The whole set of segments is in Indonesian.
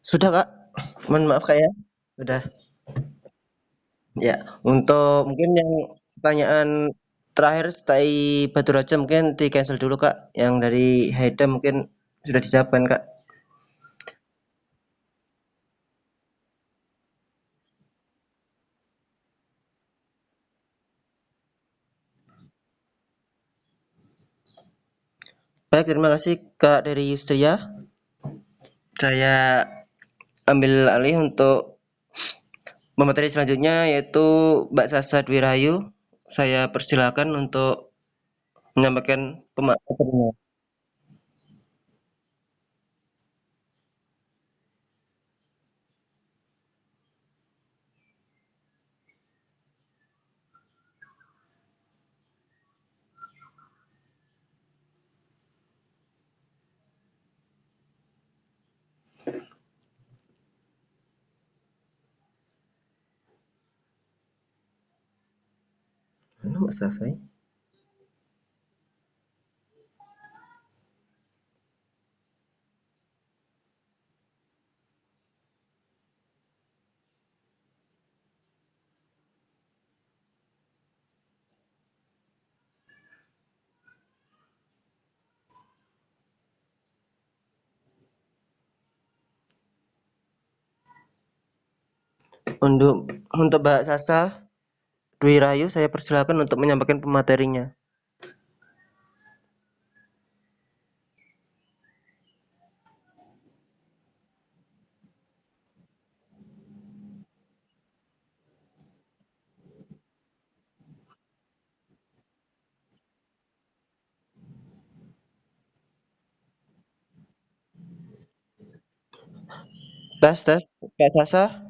Sudah, Kak. Mohon maaf, Kak, ya. Sudah. Ya, untuk mungkin yang pertanyaan terakhir setelah Batu Raja mungkin di-cancel dulu, Kak. Yang dari Haida mungkin sudah dijawabkan, Kak. Baik, terima kasih, Kak, dari Yustria. Saya ambil alih untuk pemateri selanjutnya yaitu Mbak Sasa Dwi Rahayu. Saya persilakan untuk menyampaikan pematerinya. Mana Mbak Sasa? Untuk Mbak Sasa Dwi Rahayu saya persilakan untuk menyampaikan pematerinya. Tes tes, Mbak Sasa.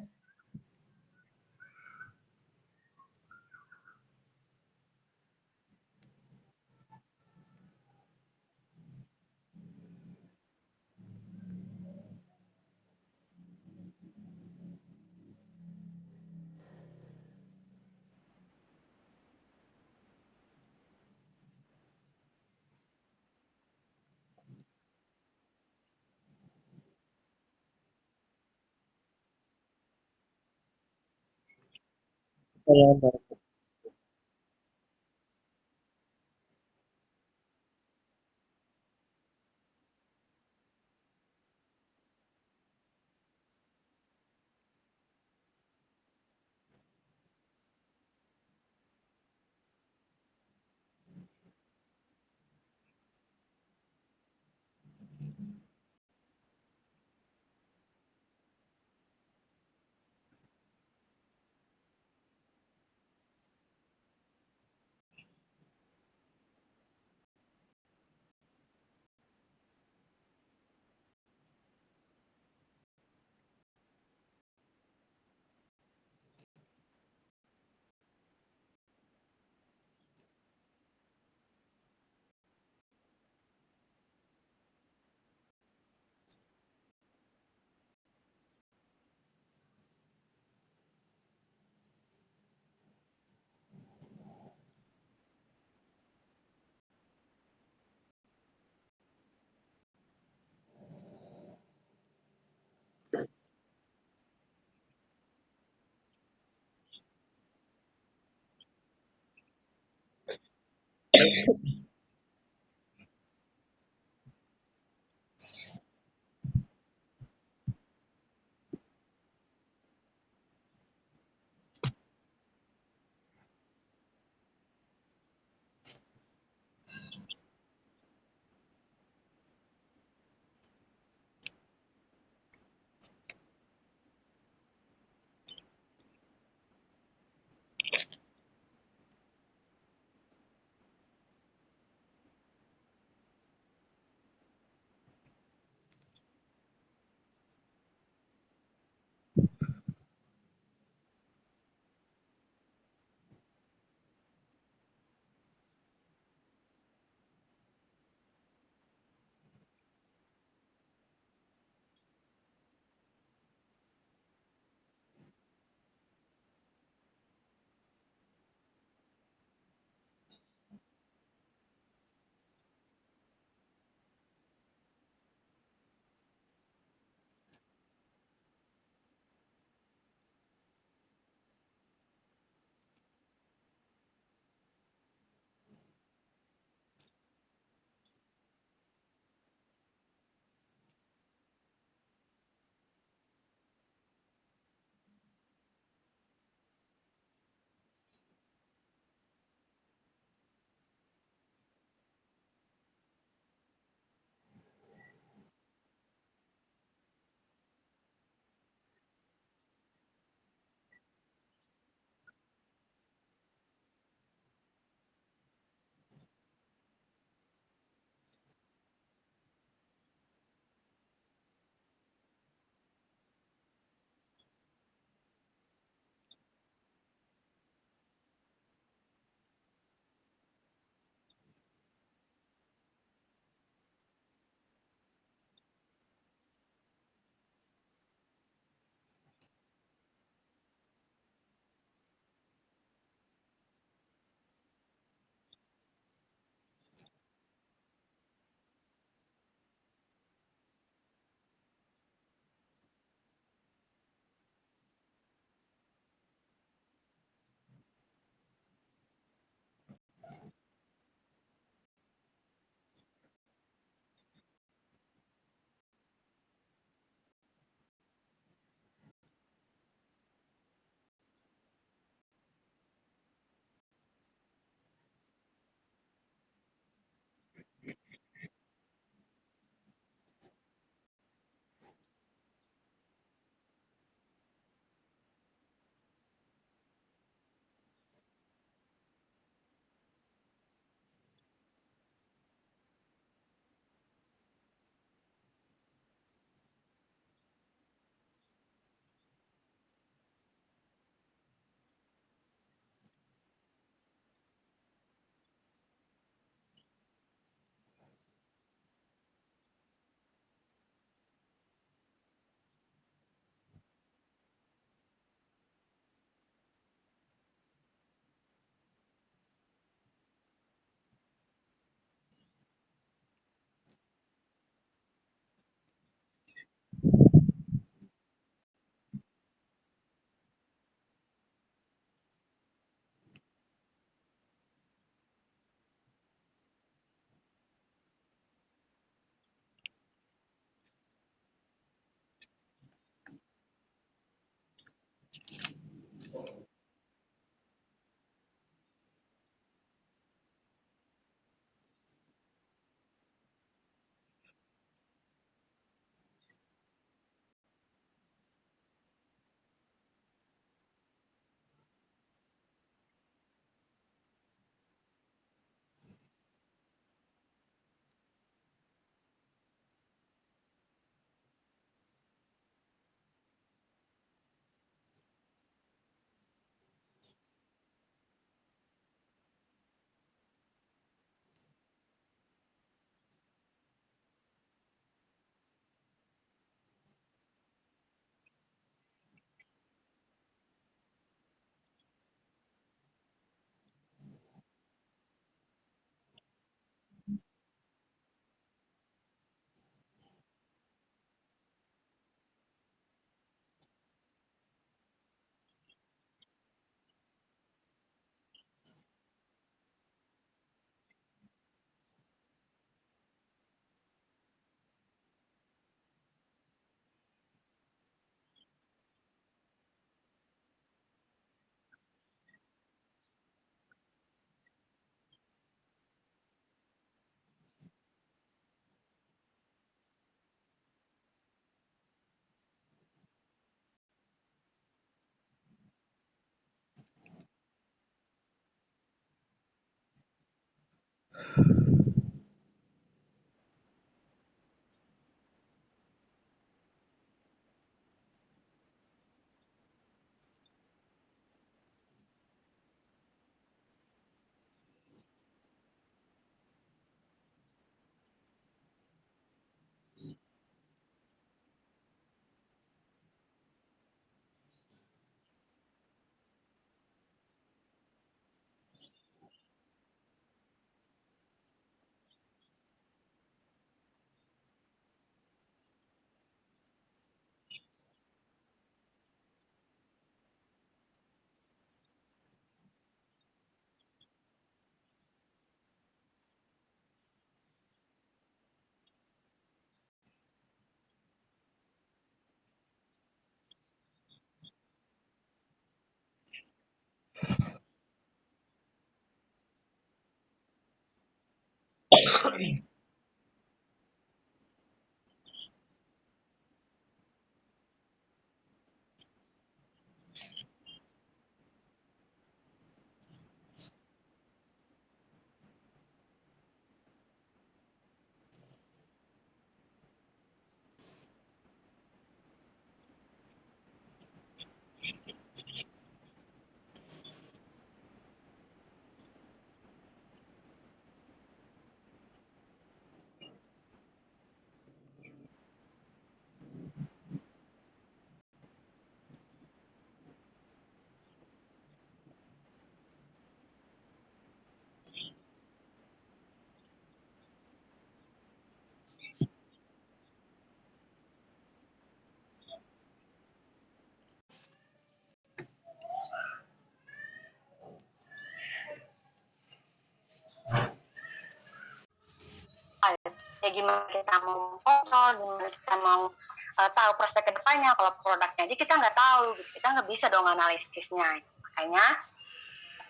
Ya gimana kita mau kontrol, gimana kita mau tahu prospek kedepannya kalau produknya aja kita nggak tahu gitu. Kita nggak bisa dong analisisnya. Makanya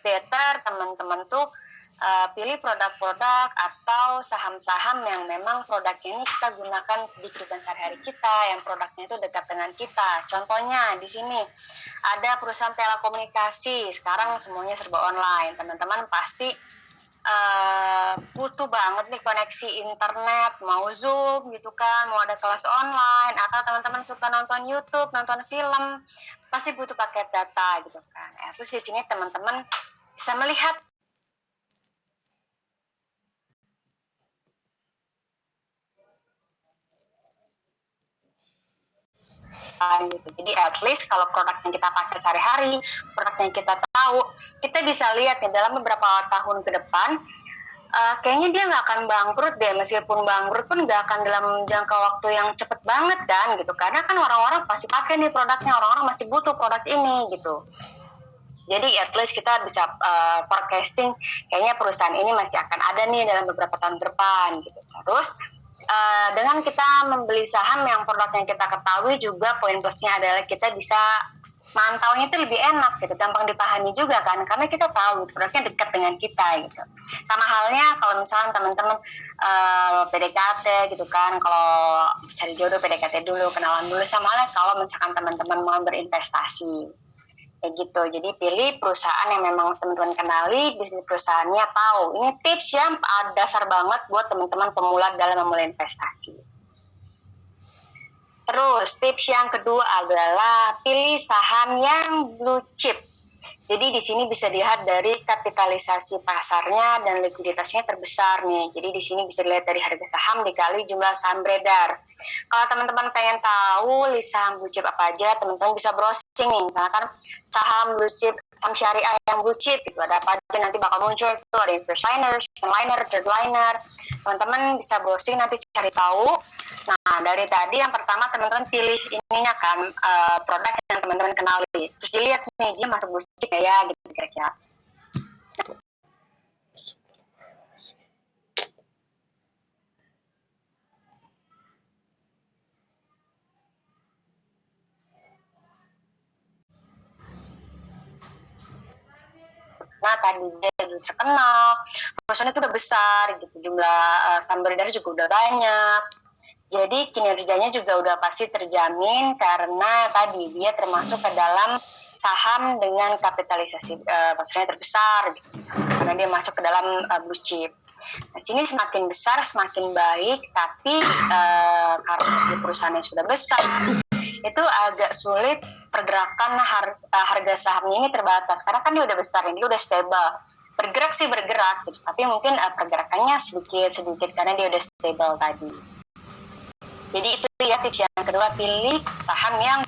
better teman-teman tuh pilih produk-produk atau saham-saham yang memang produknya ini kita gunakan di kehidupan sehari-hari kita, yang produknya itu dekat dengan kita. Contohnya di sini ada perusahaan telekomunikasi, sekarang semuanya serba online. Teman-teman pasti butuh banget nih koneksi internet, mau Zoom gitu kan, mau ada kelas online, atau teman-teman suka nonton YouTube, nonton film, pasti butuh paket data gitu kan. Terus di sini teman-teman bisa melihat gitu. Jadi at least kalau produk yang kita pakai sehari-hari, produk yang kita tahu, kita bisa lihat nih dalam beberapa tahun ke depan, kayaknya dia nggak akan bangkrut deh, meskipun bangkrut pun nggak akan dalam jangka waktu yang cepet banget kan gitu, karena kan orang-orang pasti pakai nih produknya, orang-orang masih butuh produk ini gitu. Jadi at least kita bisa forecasting kayaknya perusahaan ini masih akan ada nih dalam beberapa tahun ke depan gitu. Terus dengan kita membeli saham yang produk yang kita ketahui juga poin plusnya adalah kita bisa mantaunya itu lebih enak gitu, gampang dipahami juga kan, karena kita tahu gitu, produknya dekat dengan kita gitu. Sama halnya kalau misalnya teman-teman PDKT gitu kan, kalau cari jodoh PDKT dulu, kenalan dulu. Sama halnya kalau misalkan teman-teman mau berinvestasi kayak gitu. Jadi pilih perusahaan yang memang teman-teman kenali, bisnis perusahaannya tahu. Ini tips yang dasar banget buat teman-teman pemula dalam memulai investasi. Terus tips yang kedua adalah pilih saham yang blue chip. Jadi di sini bisa dilihat dari kapitalisasi pasarnya dan likuiditasnya terbesar nih. Jadi di sini bisa dilihat dari harga saham dikali jumlah saham beredar. Kalau teman-teman pengen tahu list saham blue chip apa aja, teman-teman bisa browsing nih. Misalkan saham blue chip, saham syariah yang blue chip itu ada apa aja, nanti bakal muncul tuh, ada first liner, second liner, third liner. Teman-teman bisa browsing nanti cari tahu. Nah, dari tadi yang pertama teman-teman pilih ininya kan, produk yang teman-teman kenali. Terus dilihat nih, dia masuk blue chip ya gitu kira-kira. Nah, tadi dia terkenal, perusahaan itu udah besar gitu, jumlah saham beredar juga udah banyak. Jadi kinerjanya juga udah pasti terjamin karena tadi dia termasuk ke dalam saham dengan kapitalisasi pasarnya terbesar gitu. Karena dia masuk ke dalam blue chip. Nah, sini semakin besar semakin baik, tapi karena di perusahaan yang sudah besar itu agak sulit pergerakan harga sahamnya ini terbatas karena kan dia udah besar, ini udah stable. Bergerak sih bergerak gitu, tapi mungkin pergerakannya sedikit karena dia udah stable tadi. Jadi itu ya tips yang kedua, pilih saham yang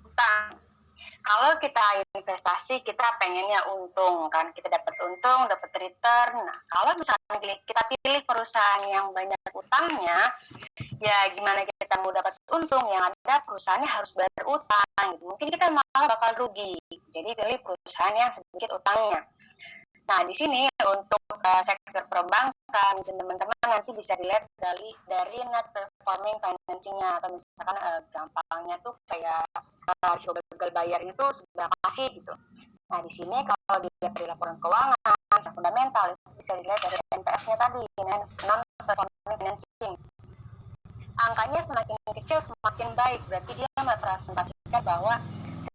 utang. Kalau kita investasi, kita pengennya untung kan, kita dapat untung, dapat return. Nah, kalau misalnya kita pilih perusahaan yang banyak utangnya, ya gimana kita mau dapat untung? Yang ada perusahaannya harus bayar utang. Mungkin kita malah bakal rugi. Jadi pilih perusahaan yang sedikit utangnya. Nah, di sini untuk sektor perbankan, teman-teman nanti bisa dilihat dari net performing financing-nya, atau misalkan gampangnya tuh kayak rasio gagal bayarnya itu seberapa sih gitu. Nah, di sini kalau dilihat dari laporan keuangan, fundamental itu bisa dilihat dari NPF-nya tadi, non performing financing. Angkanya semakin kecil semakin baik, berarti dia merepresentasikan bahwa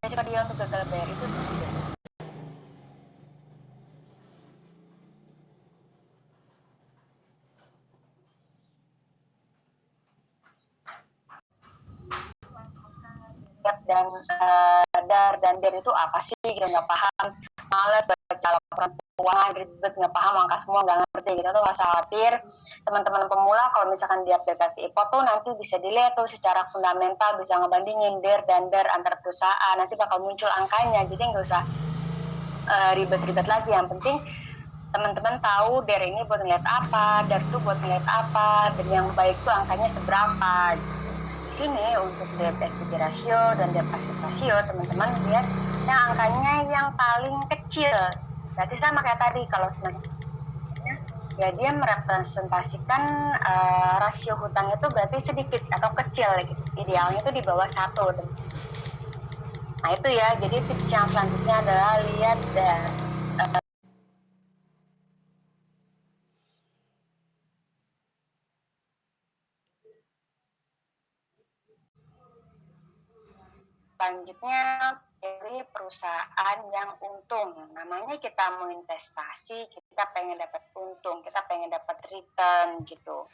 risiko dia untuk gagal bayar itu sedikit. Dan DER itu apa sih gitu, nggak paham, males baca laporan keuangan, ribet, nggak paham angka semua, nggak ngerti gitu tuh, nggak usah khawatir. Teman-teman pemula kalau misalkan di aplikasi IPO tuh nanti bisa dilihat tuh secara fundamental, bisa ngebandingin DER dan DER antar perusahaan, nanti bakal muncul angkanya, jadi nggak usah ribet-ribet lagi. Yang penting teman-teman tahu DER ini buat ngeliat apa, DER itu buat ngeliat apa, dan yang baik tuh angkanya seberapa. Sini untuk debt equity ratio dan debt asset ratio, teman-teman lihat yang angkanya yang paling kecil. Berarti sama kayak tadi, kalau ya dia merepresentasikan rasio hutang itu berarti sedikit atau kecil gitu. Idealnya itu di bawah 1. Nah itu ya, jadi tips yang selanjutnya adalah lihat selanjutnya pilih perusahaan yang untung. Namanya kita mau investasi, kita pengen dapat untung, kita pengen dapat return gitu.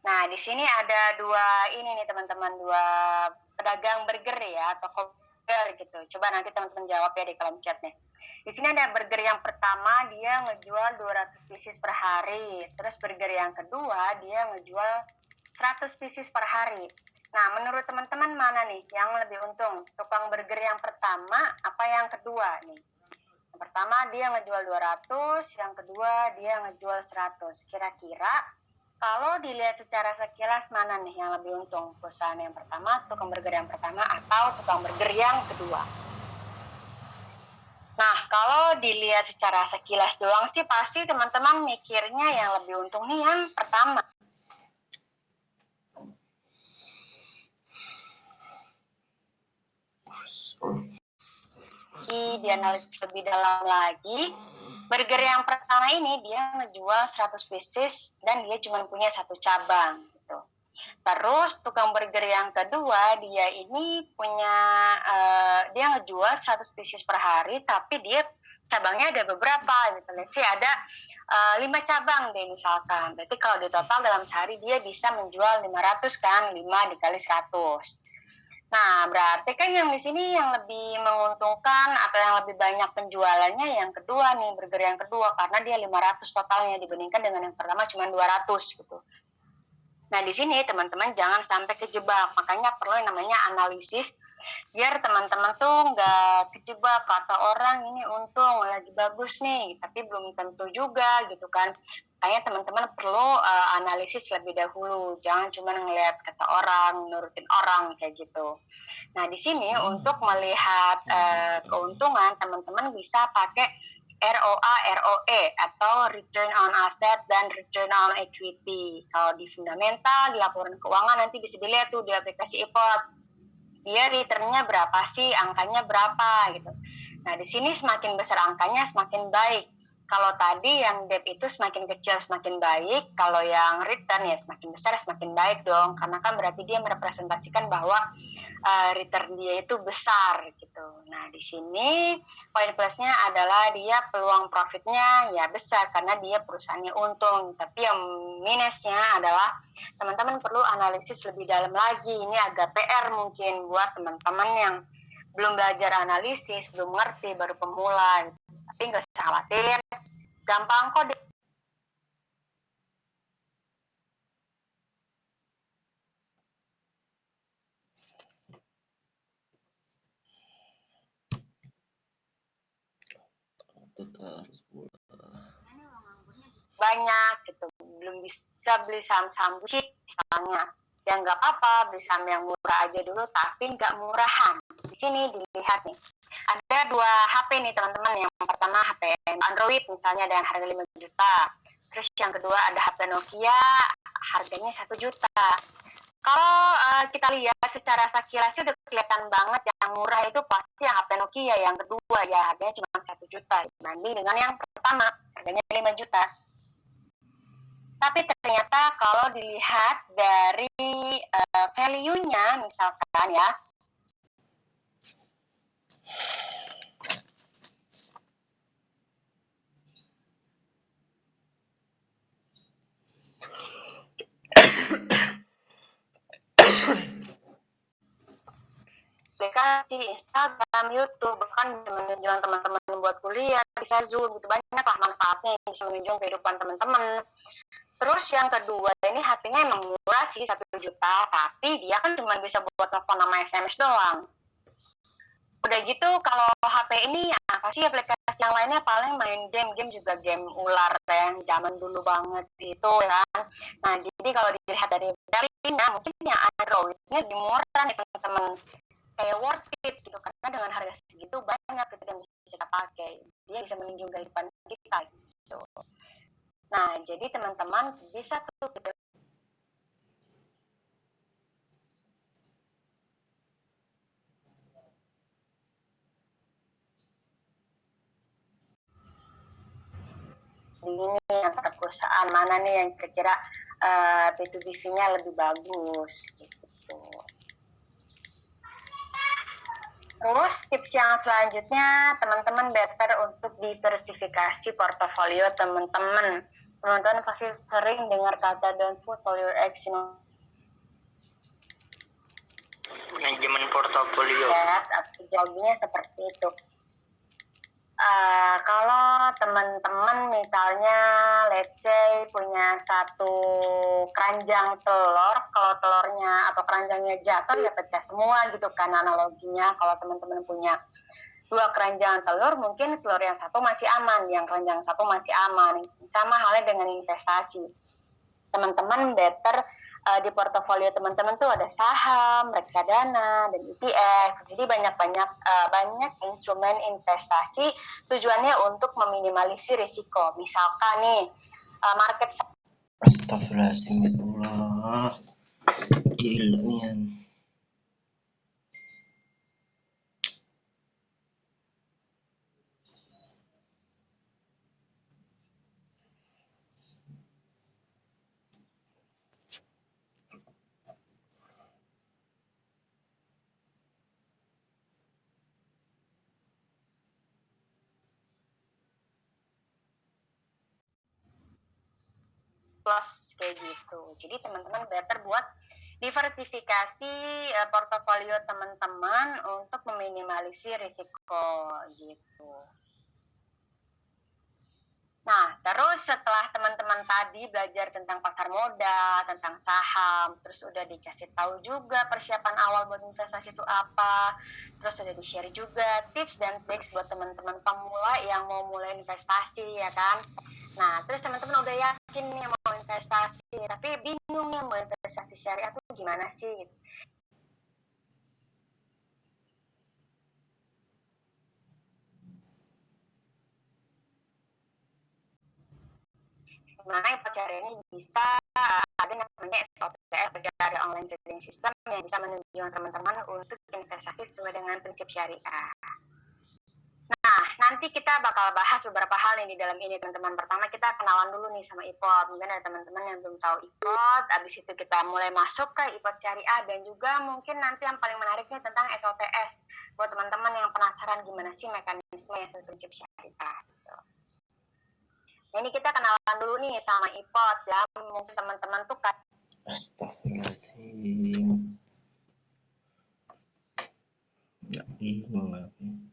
Nah, di sini ada dua ini nih teman-teman, dua pedagang burger ya, toko burger gitu. Coba nanti teman-teman jawab ya di kolom chat nih. Di sini ada burger yang pertama, dia ngejual 200 pieces per hari. Terus burger yang kedua, dia ngejual 100 pieces per hari. Nah, menurut teman-teman mana nih yang lebih untung? Tukang burger yang pertama apa yang kedua nih? Yang pertama dia ngejual 200, yang kedua dia ngejual 100. Kira-kira kalau dilihat secara sekilas mana nih yang lebih untung? Perusahaan yang pertama, tukang burger yang pertama, atau tukang burger yang kedua? Nah, kalau dilihat secara sekilas doang sih pasti teman-teman mikirnya yang lebih untung nih yang pertama. Dianalisis lebih dalam lagi, burger yang pertama ini dia ngejual 100 pieces dan dia cuma punya 1 cabang gitu. Terus tukang burger yang kedua dia ini punya dia ngejual 100 pieces per hari, tapi dia cabangnya ada beberapa gitu. Let's say ada 5 cabang deh misalkan. Berarti kalau di total dalam sehari dia bisa menjual 500 kan, 5 dikali 100. Nah, berarti kan yang di sini yang lebih menguntungkan atau yang lebih banyak penjualannya yang kedua nih, burger yang kedua, karena dia 500 totalnya dibandingkan dengan yang pertama cuma 200 gitu. Nah, di sini teman-teman jangan sampai kejebak, makanya perlu yang namanya analisis, biar teman-teman tuh nggak kejebak kata orang ini untung lagi bagus nih, tapi belum tentu juga gitu kan. Makanya teman-teman perlu analisis lebih dahulu, jangan cuma ngelihat kata orang, nurutin orang kayak gitu. Nah, di sini untuk melihat keuntungan, teman-teman bisa pakai ROA, ROE atau Return on Asset dan Return on Equity. Kalau di fundamental, di laporan keuangan nanti bisa dilihat tuh di aplikasi iPod. Dia returnnya berapa sih, angkanya berapa gitu. Nah, di sini semakin besar angkanya semakin baik. Kalau tadi yang debt itu semakin kecil semakin baik, kalau yang return ya semakin besar semakin baik dong, karena kan berarti dia merepresentasikan bahwa return dia itu besar gitu. Nah, di sini poin plusnya adalah dia peluang profitnya ya besar karena dia perusahaannya untung. Tapi yang minusnya adalah teman-teman perlu analisis lebih dalam lagi. Ini agak PR mungkin buat teman-teman yang belum belajar analisis, belum ngerti, baru pemula. Tapi nggak usah khawatir, gampang kok. Banyak gitu, belum bisa beli saham-saham cheap misalnya, ya nggak apa-apa beli saham yang murah aja dulu, tapi nggak murahan. Di sini dilihat nih, ada 2 HP nih teman-teman. Yang pertama HP Android misalnya dengan harga 5 juta, terus yang kedua ada HP Nokia harganya 1 juta. Kalau kita lihat secara sekilas udah kelihatan banget yang murah itu pasti yang HP Nokia yang kedua ya, harganya cuma 1 juta dibanding dengan yang pertama harganya 5 juta. Tapi ternyata kalau dilihat dari value-nya misalkan ya, aplikasi, Instagram, YouTube, bahkan bisa menunjang teman-teman buat kuliah, bisa Zoom, gitu banyak lah manfaatnya yang bisa menunjang kehidupan teman-teman. Terus yang kedua, ini HP-nya emang murah sih 1 juta, tapi dia kan cuma bisa buat telepon sama SMS doang. Udah gitu kalau HP ini apa sih aplikasi yang lainnya, paling main game juga game ular yang zaman dulu banget itu ya. Nah, jadi kalau dilihat dari value-nya, mungkin yang Android-nya lebih murah nih teman-teman, kayak worth it gitu, karena dengan harga segitu banyak gitu yang bisa kita pakai, dia bisa menunjang kehidupan kita gitu. Nah, jadi teman-teman bisa tuh gitu. Ini antara perusahaan mana nih yang kira-kira P2BV-nya lebih bagus gitu. Terus tips yang selanjutnya, teman-teman better untuk diversifikasi portofolio teman-teman. Teman-teman pasti sering dengar kata don't put all your eggs in manajemen portofolio. Ya, jawabannya seperti itu. Kalau teman-teman misalnya let's say punya 1 keranjang telur, kalau telurnya atau keranjangnya jatuh ya pecah semua gitu kan analoginya. Kalau teman-teman punya 2 keranjang telur, mungkin telur yang satu masih aman, yang keranjang satu masih aman. Sama halnya dengan investasi. Teman-teman better di portofolio teman-teman tuh ada saham, reksadana, dan ETF. Jadi banyak instrumen investasi, tujuannya untuk meminimalisir risiko. Misalkan nih market. Astagfirullahaladzim, gila nih. Plus kayak gitu. Jadi teman-teman better buat diversifikasi portofolio teman-teman untuk meminimalisir risiko gitu. Nah, terus setelah teman-teman tadi belajar tentang pasar modal, tentang saham, terus udah dikasih tahu juga persiapan awal buat investasi itu apa, terus udah di-share juga tips dan trik buat teman-teman pemula yang mau mulai investasi ya kan. Nah, terus teman-teman udah yakin nih mau investasi, tapi bingung nih mau investasi syariah tuh gimana sih? Dimana investasi ini bisa ada namanya SOTR, ada online trading system yang bisa menunjukkan teman-teman untuk investasi sesuai dengan prinsip syariah. Nah, nanti kita bakal bahas beberapa hal nih di dalam ini, teman-teman. Pertama kita kenalan dulu nih sama IPOT. Mungkin ada teman-teman yang belum tahu IPOT. Abis itu kita mulai masuk ke IPOT Syariah, dan juga mungkin nanti yang paling menariknya tentang SOTS. Buat teman-teman yang penasaran gimana sih mekanisme yang prinsip syariah. Gitu. Nah, ini kita kenalan dulu nih sama IPOT ya. Mungkin teman-teman tuh kan. Astagfirullahaladzim. Nggak bingung aku.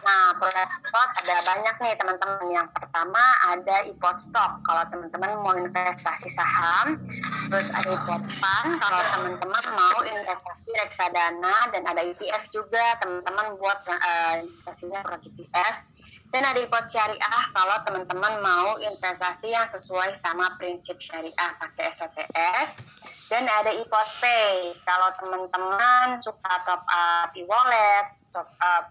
Nah, produk IPOT ada banyak nih teman-teman. Yang pertama ada IPOT Stock kalau teman-teman mau investasi saham. Terus ada IPOT Fund kalau teman-teman mau investasi reksadana, dan ada ETF juga teman-teman buat investasinya produk ETF. Dan ada IPOT Syariah kalau teman-teman mau investasi yang sesuai sama prinsip syariah pakai SOTS. Dan ada IPOT Pay kalau teman-teman suka top up e-wallet, top up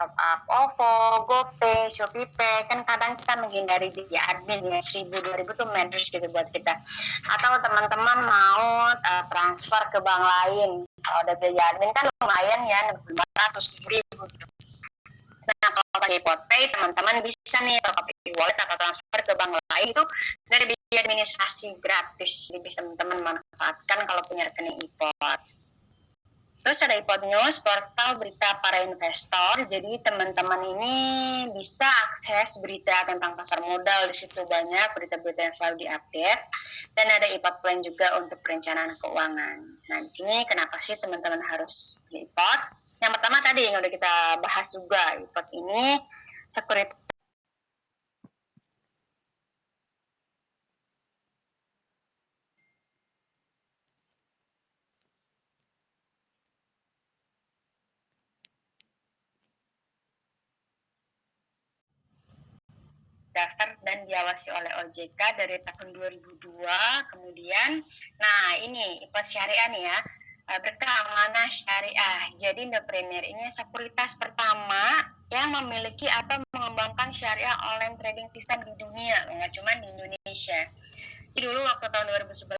OVO, GoPay, ShopeePay. Kan kadang kita menghindari biaya admin ya, 1.000-2.000 tuh matters gitu buat kita. Atau teman-teman mau transfer ke bank lain, kalau ada biaya admin kan lumayan ya, 500-7.000 gitu. Nah, kalau pakai IPOT Pay, teman-teman bisa nih top up e-wallet atau transfer ke bank lain itu dari biaya administrasi gratis. Jadi bisa teman-teman manfaatkan kalau punya rekening IPOT. Terus ada IPOT News, portal berita para investor. Jadi teman-teman ini bisa akses berita tentang pasar modal. Di situ banyak berita-berita yang selalu diupdate. Dan ada IPOT Plan juga untuk perencanaan keuangan. Nah, di sini kenapa sih teman-teman harus beli IPOT? Yang pertama tadi yang udah kita bahas juga, IPOT ini sekuritas daftar dan diawasi oleh OJK dari tahun 2002. Kemudian, nah ini IPOT Syariah nih ya, berkeamanah syariah. Jadi The Premier ini sekuritas pertama yang memiliki atau mengembangkan syariah online trading system di dunia, nggak cuma di Indonesia. Jadi dulu waktu tahun 2011,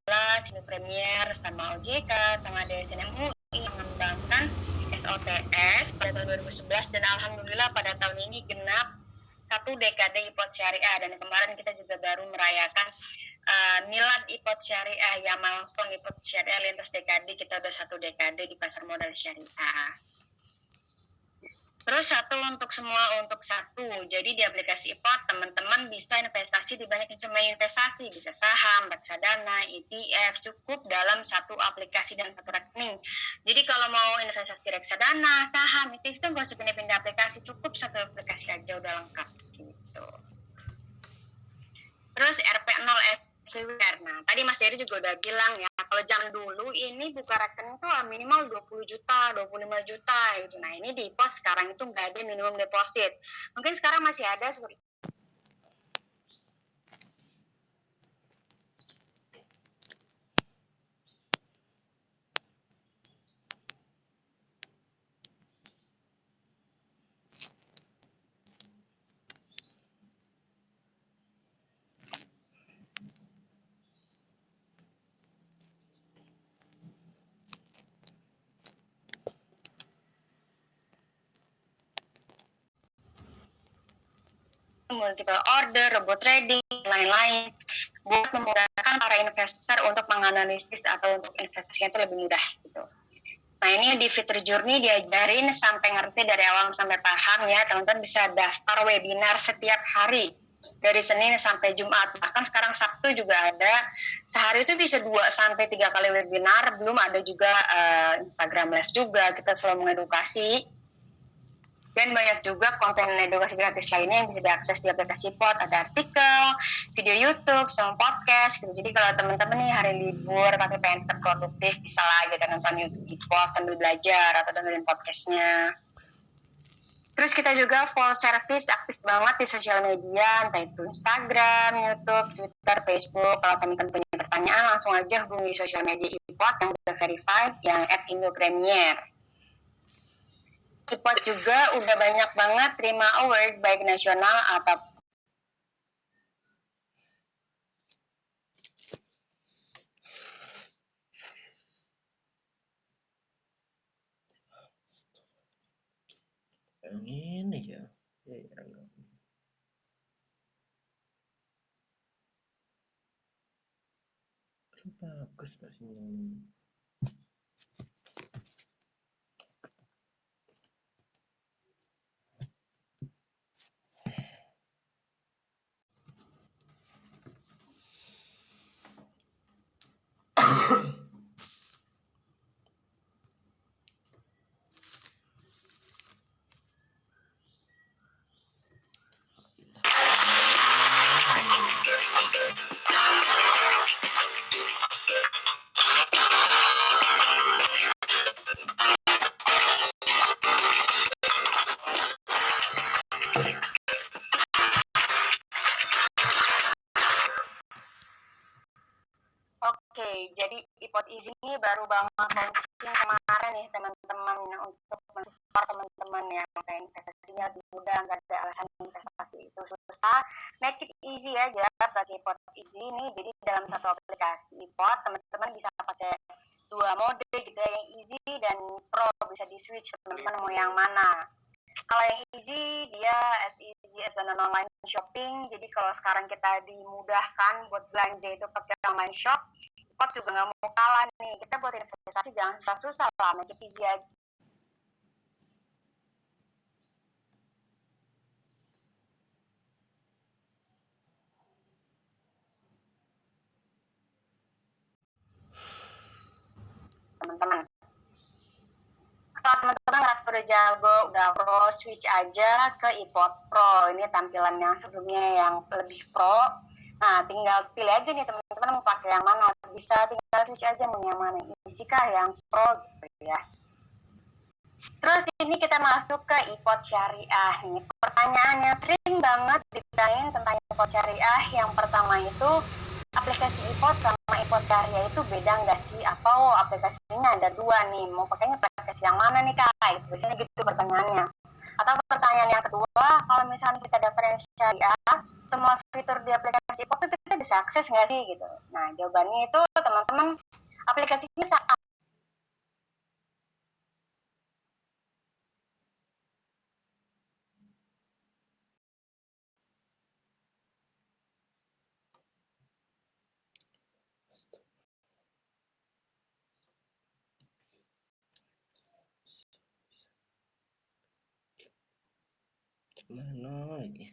The Premier sama OJK sama DSN MUI mengembangkan SOTS pada tahun 2011, dan alhamdulillah pada tahun ini genap 1 dekade IPOT Syariah, dan kemarin kita juga baru merayakan milad IPOT Syariah ya, milestone IPOT Syariah lintas dekade, kita udah 1 dekade di pasar modal syariah. Terus satu untuk semua untuk satu. Jadi di aplikasi IPOT teman-teman bisa investasi di banyak instrumen investasi, bisa saham, reksadana, ETF, cukup dalam satu aplikasi dan satu rekening. Jadi kalau mau investasi reksadana, saham, ETF itu nggak usah pindah-pindah aplikasi, cukup satu aplikasi aja udah lengkap gitu. Terus RP0 everywhere. Nah, tadi Mas Dery juga udah bilang ya, kalau zaman dulu ini buka rekening tuh minimal 20 juta, 25 juta gitu. Nah, ini di IPOT sekarang itu nggak ada minimum deposit. Mungkin sekarang masih ada seperti multiple order, robot trading, lain-lain, buat memudahkan para investor untuk menganalisis atau untuk investasinya itu lebih mudah gitu. Nah, ini di fitur Journey diajarin sampai ngerti dari awal sampai paham ya. Teman-teman bisa daftar webinar setiap hari dari Senin sampai Jumat. Bahkan sekarang Sabtu juga ada. Sehari itu bisa 2-3 kali webinar. Belum ada juga Instagram Live juga. Kita selalu mengedukasi. Dan banyak juga konten edukasi gratis lainnya yang bisa diakses di aplikasi IPOT. Ada artikel, video YouTube, sama podcast gitu. Jadi kalau teman-teman nih hari libur tapi pengen tetap produktif, bisa lah gitu nonton YouTube IPOT sambil belajar atau dengerin podcastnya. Terus kita juga full service, aktif banget di sosial media, entah itu Instagram, YouTube, Twitter, Facebook. Kalau teman-teman punya pertanyaan, langsung aja hubungi sosial media iPod yang udah verified, yang @Indopremier. iPod juga udah banyak banget terima award baik nasional atau Yang ini ya. Ya, bagus Pak Sinyalnya. Oke, jadi iPod Easy ini baru banget launching kemarin nih teman-teman, untuk mensupport teman-teman yang kayak investasinya lebih mudah, nggak ada alasan investasi itu susah. Make it easy aja pakai iPod Easy ini. Jadi dalam satu aplikasi iPod teman-teman bisa pakai dua mode gitu ya, yang Easy dan Pro, bisa di switch teman-teman mau yang mana. Kalau yang easy, dia as easy as an online shopping. Jadi kalau sekarang kita dimudahkan buat belanja itu pakai online shop, Pot juga nggak mau kalah nih. Kita buat investasi jangan susah-susah lah, make it easy aja. Teman-teman. Kalau teman-teman ngerasa udah jago, udah pro, switch aja ke iPod Pro. Ini tampilan yang sebelumnya yang lebih pro. Nah, tinggal pilih aja nih teman-teman mau pakai yang mana. Bisa tinggal switch aja mau yang mana. Isi kah yang pro gitu ya. Terus ini kita masuk ke iPod Syariah nih. Pertanyaan yang sering banget ditanyain tentang iPod Syariah, yang pertama itu aplikasi iPod sama iPod Syariah itu beda nggak sih? Atau aplikasinya ada dua nih, mau pakainya aplikasi yang mana nih kak? Itu biasanya gitu pertanyaannya. Atau pertanyaan yang kedua, kalau misalnya kita daftar yang Syariah, semua fitur di aplikasi iPod itu kita bisa akses nggak sih gitu? Nah jawabannya itu teman-teman, aplikasinya Mana lagi?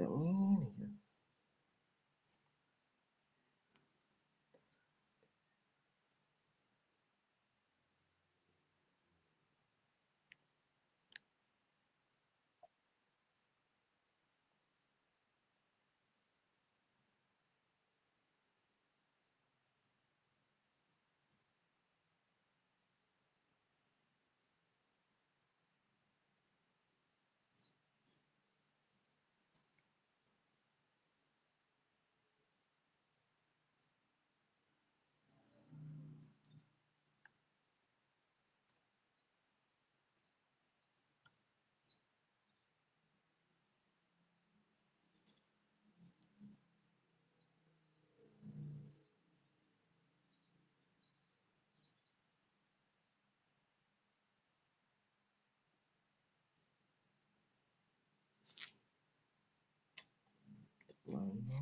Yang ini. Mana?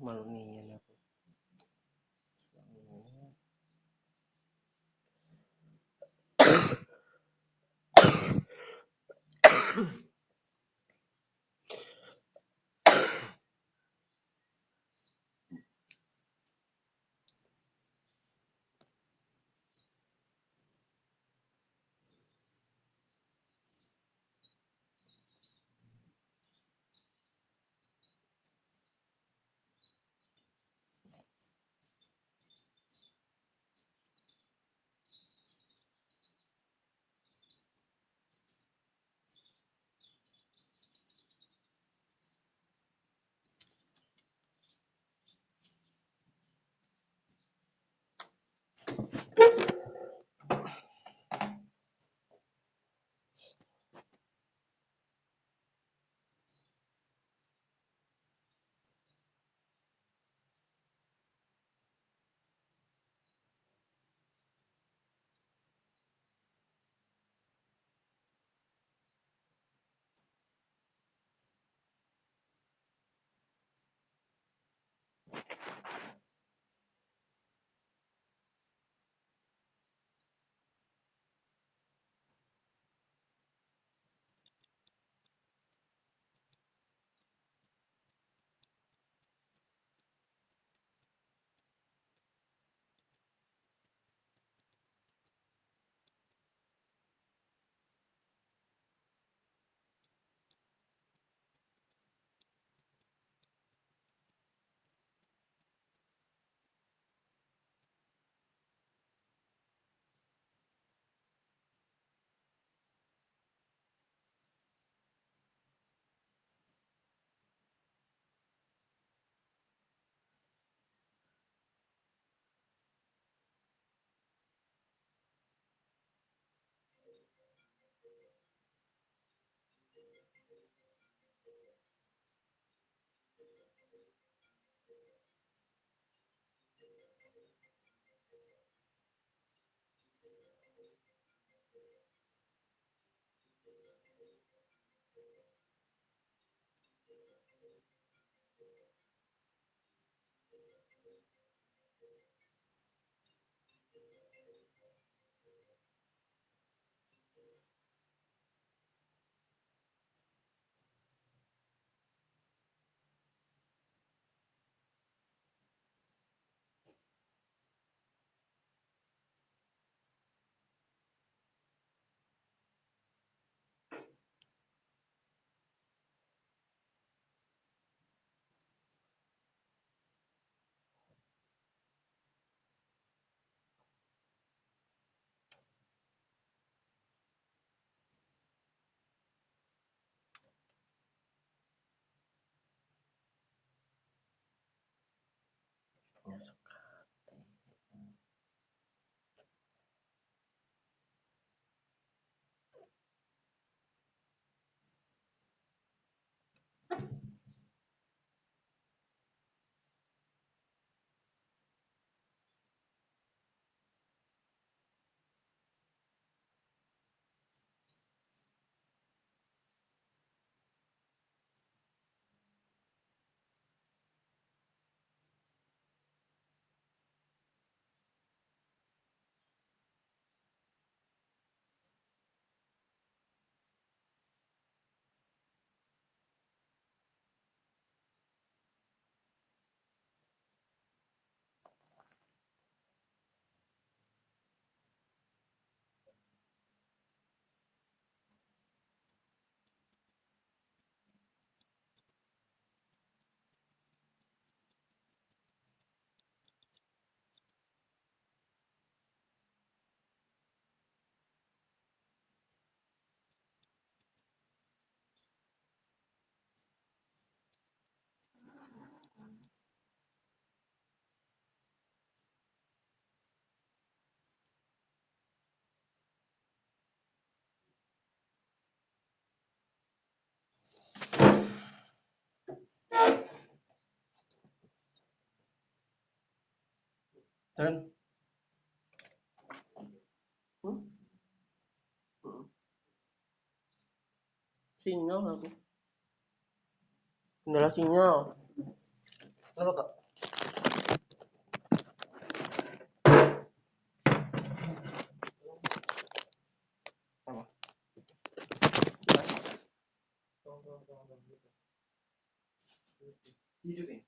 Malu nih aku. Dan hmm? Sinyal aku. Kendala sinyal. Kenapa kak? Apa? Hidup ini.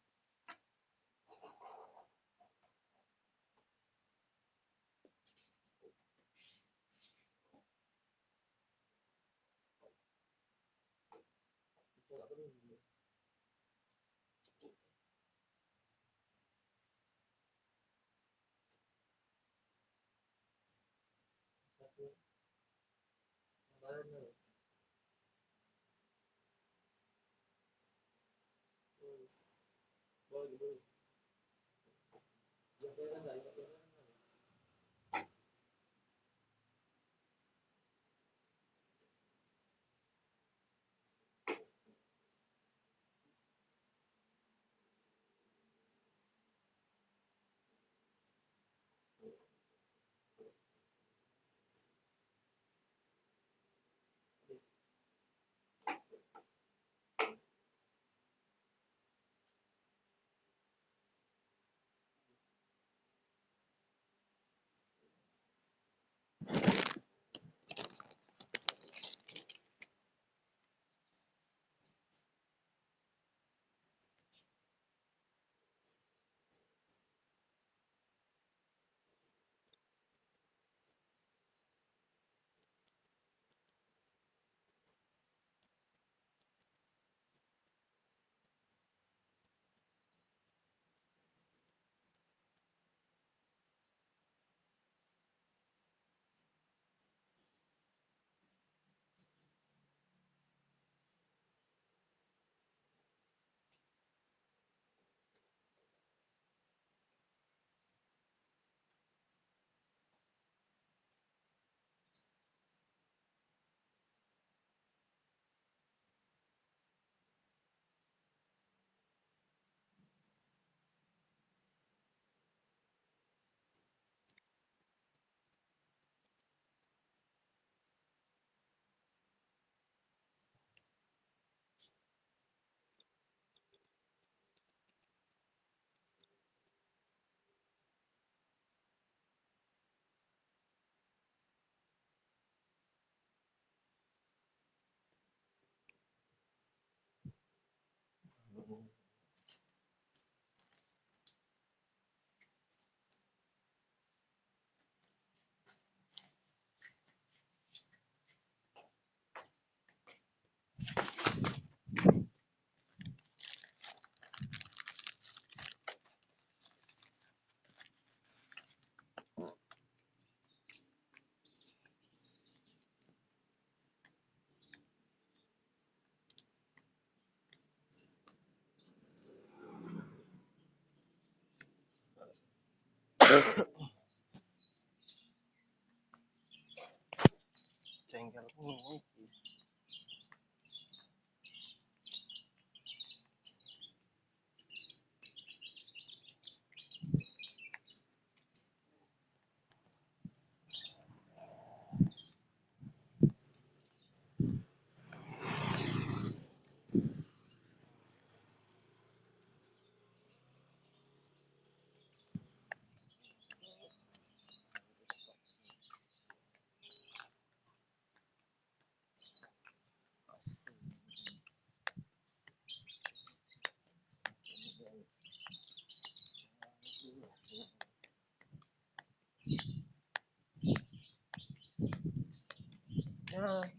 Jengkel ini. Ya.